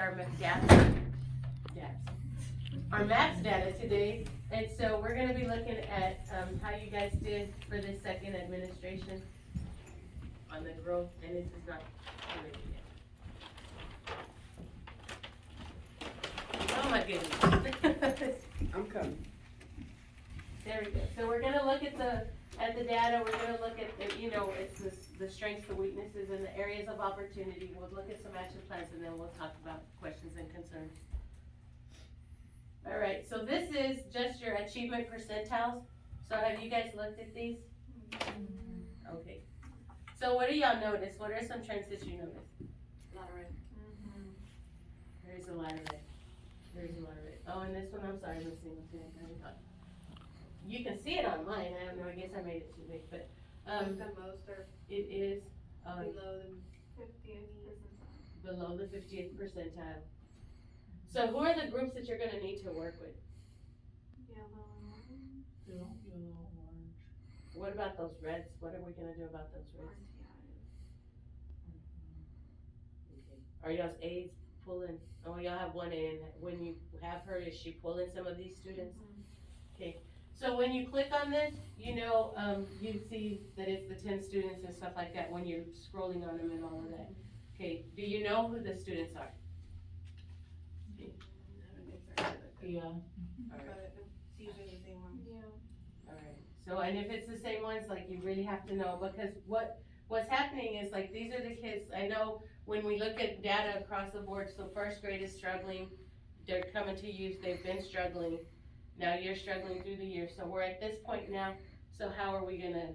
our our maps data today. And so we're gonna be looking at, how you guys did for this second administration on the growth, and this is not ready yet. Oh my goodness. I'm coming. There we go. So we're gonna look at the data, we're gonna look at, it's the strengths, the weaknesses, and the areas of opportunity. We'll look at some action plans, and then we'll talk about questions and concerns. All right, so this is just your achievement percentiles. So have you guys looked at these? Okay. So what do y'all notice? What are some trends that you notice? A lot of red. There's a lot of red. There's a lot of red. Oh, and this one, I'm sorry, I'm missing one. You can see it on mine. I don't know, I guess I made it too big, but, The most are it is, below the 50th percentile. below the 50th percentile. So who are the groups that you're gonna need to work with? Yellow and orange. Yellow, orange. What about those reds? What are we gonna do about those reds? RTIs. Are y'all's aides pulling, oh, y'all have one in, when you have her, is she pulling some of these students? Okay, so when you click on this, you see that it's the 10 students and stuff like that when you're scrolling on them and all of that. Okay, do you know who the students are? Yeah. Alright, But it's usually the same one. Yeah. alright, so, and if it's the same ones, like, you really have to know, because what's happening is, like, these are the kids, I know when we look at data across the board, so first grade is struggling, they're coming to youth, they've been struggling, now you're struggling through the year, so we're at this point now, so how are we gonna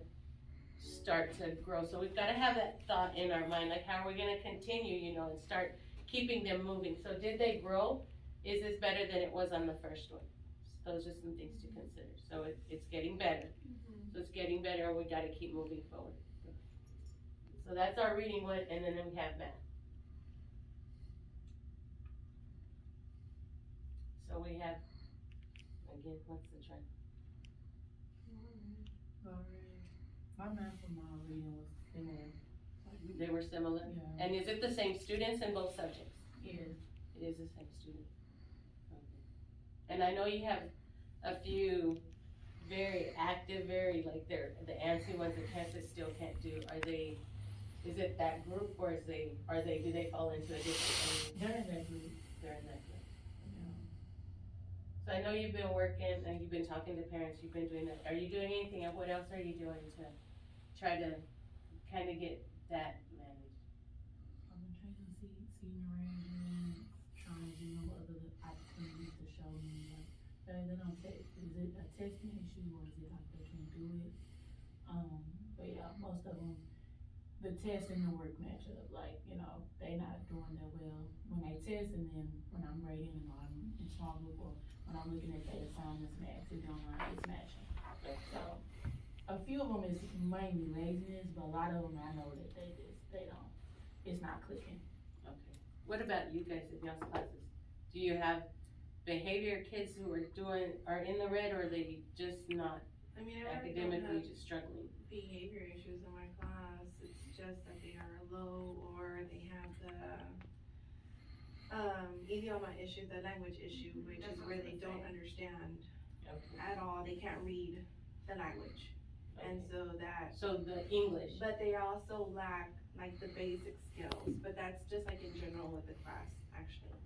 start to grow? So we've gotta have that thought in our mind, like, how are we gonna continue, and start keeping them moving? So did they grow? Is this better than it was on the first one? Those are some things to consider. So it's getting better. So it's getting better, and we gotta keep moving forward. So that's our reading one, and then we have math. So we have, again, what's the trend? My math and my reading was similar. They were similar? Yeah. And is it the same students in both subjects? Yes. It is the same student. Okay. And I know you have a few very active, like the antsy ones that Kansas still can't do. Is it that group, or do they fall into a different? They're in that group. They're in that group. Yeah. So I know you've been working and you've been talking to parents, you've been doing that. Are you doing anything, and what else are you doing to try to kind of get that managed? I've been trying to see senior arrangements, trying to other opportunities to show me, like, better than on test. Is it a testing issue, or is it like they can't do it? But yeah, most of them, the test and the work match up, like, they not doing that well when they test, and then when I'm grading, I'm in small group, or when I'm looking at their assignments match, it's matching. So, a few of them is mainly laziness, but a lot of them I know that they don't, it's not clicking. Okay. What about you guys in y'all's classes? Do you have behavior kids who are in the red, or are they just not I mean, I really academically don't have just struggling? behavior issues in my class. It's just that they are low, or they have the idioma issue, the language issue, which is where they don't understand Okay. at all. They can't read the language. And So the English. but they also lack like the basic skills, but that's just like in general with the class, actually.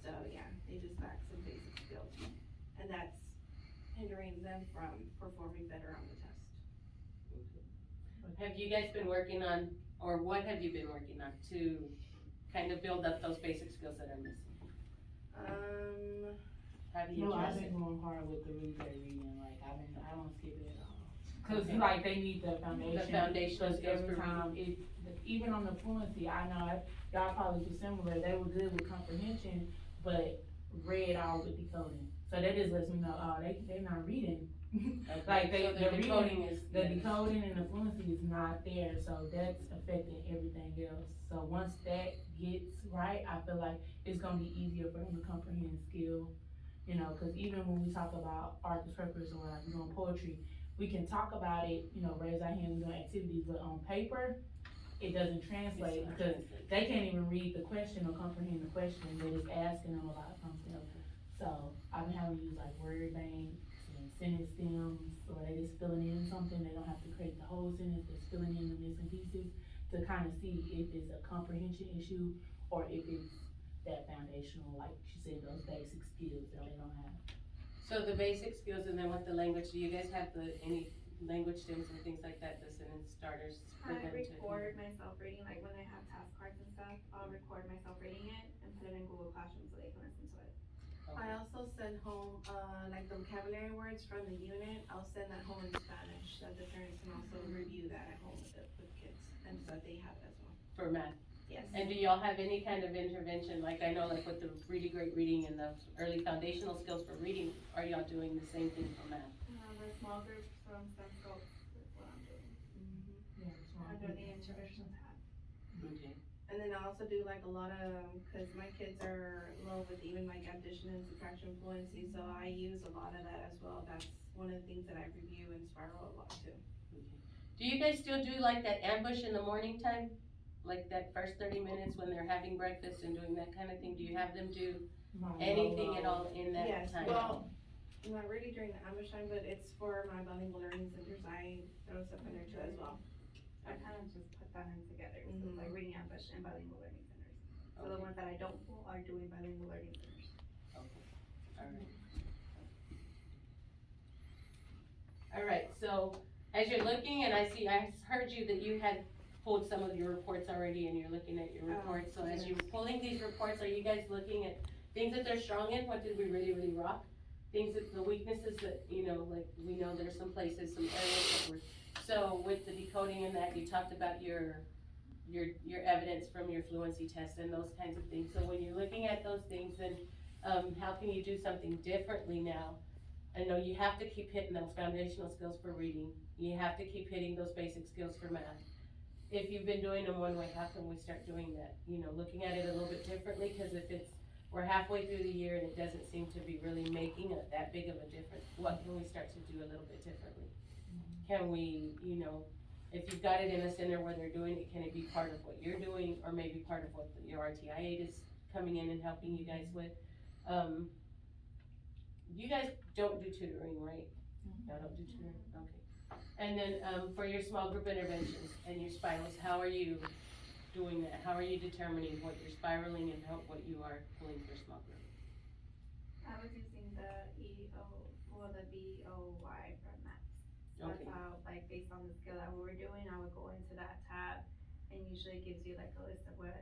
So yeah, they just lack some basic skills, and that's hindering them from performing better on the test. Have you guys been working on, or what have you been working on to kind of build up those basic skills that are missing? How do you No, I've address it? been going hard with the reading, like, I don't skip it at all. Cause like, they need the foundation. The foundational Cause skills every for time, even on the fluency, I know, y'all probably too similar, they were good with comprehension, but read all with decoding. So that just lets me know, they're not reading. Okay. Like, So the the reading, decoding is. the decoding and the fluency is not there, so that's affecting everything else. So once that gets right, I feel like it's gonna be easier for them to comprehend skill. Cause even when we talk about art discoveries, or like doing poetry, we can talk about it, raise our hands, doing activities, but on paper, it doesn't translate because they can't even read the question or comprehend the question, they're just asking them about something. So I've been having to use like word banks and sentence stems, or they just filling in something, they don't have to create the whole sentence, they're filling in the missing pieces to kind of see if it's a comprehension issue or if it's that foundational, like she said, those basic skills that they don't have. So the basic skills, and then with the language, do you guys have any language stems and things like that, the sentence starters for I them to? record myself reading, like when I have task cards and stuff, I'll record myself reading it and put it in Google Classroom so they can listen to it. Okay. I also send home, like the vocabulary words from the unit, I'll send that home in Spanish, so that the parents can also review that at home with kids, and so they have it as well. For math. Yes. And do y'all have any kind of intervention, like I know like with the really great reading and the early foundational skills for reading, are y'all doing the same thing for math? The small groups from STEM Scopes is what I'm doing, Yeah, so I under think- the intervention tab. Okay. And then I also do like a lot of, cause my kids are low with even like addition and subtraction fluency, so I use a lot of that as well. That's one of the things that I review and spiral a lot too. Do you guys still do like that ambush in the morning time? Like that first 30 minutes when they're having breakfast and doing that kind of thing? Do you have them do anything at all in that Yes, time? well, not really during the ambush time, but it's for my bilingual learning centers. I throw stuff in there too as well. I kind of just put that in together, so it's like reading ambush and bilingual learning centers. So the Okay. ones that I don't pull are doing bilingual learning centers. Alright. Alright, so as you're looking, and I heard you that you had pulled some of your reports already and you're looking at your reports, so as you're pulling these reports, are you guys looking at things that they're strong in? What did we really, really rock? Things that, the weaknesses that, you know, like, we know there's some places, some areas that were, so with the decoding and that, you talked about your evidence from your fluency test and those kinds of things. So when you're looking at those things, then, how can you do something differently now? I know you have to keep hitting those foundational skills for reading. You have to keep hitting those basic skills for math. If you've been doing them one way, how can we start doing that? You know, looking at it a little bit differently, cause if we're halfway through the year and it doesn't seem to be really making that big of a difference, what can we start to do a little bit differently? Can we, you know, if you've got it in a center where they're doing it, can it be part of what you're doing, or maybe part of what your RTI aide is coming in and helping you guys with? You guys don't do tutoring, right? Y'all don't do tutoring, okay. And then, for your small group interventions and your spirals, how are you doing that? How are you determining what you're spiraling and what you are pulling for small group? I was using the BOY from maps. That's Okay. how, like, based on the skill that we were doing, I would go into that tab, and usually it gives you like a list of what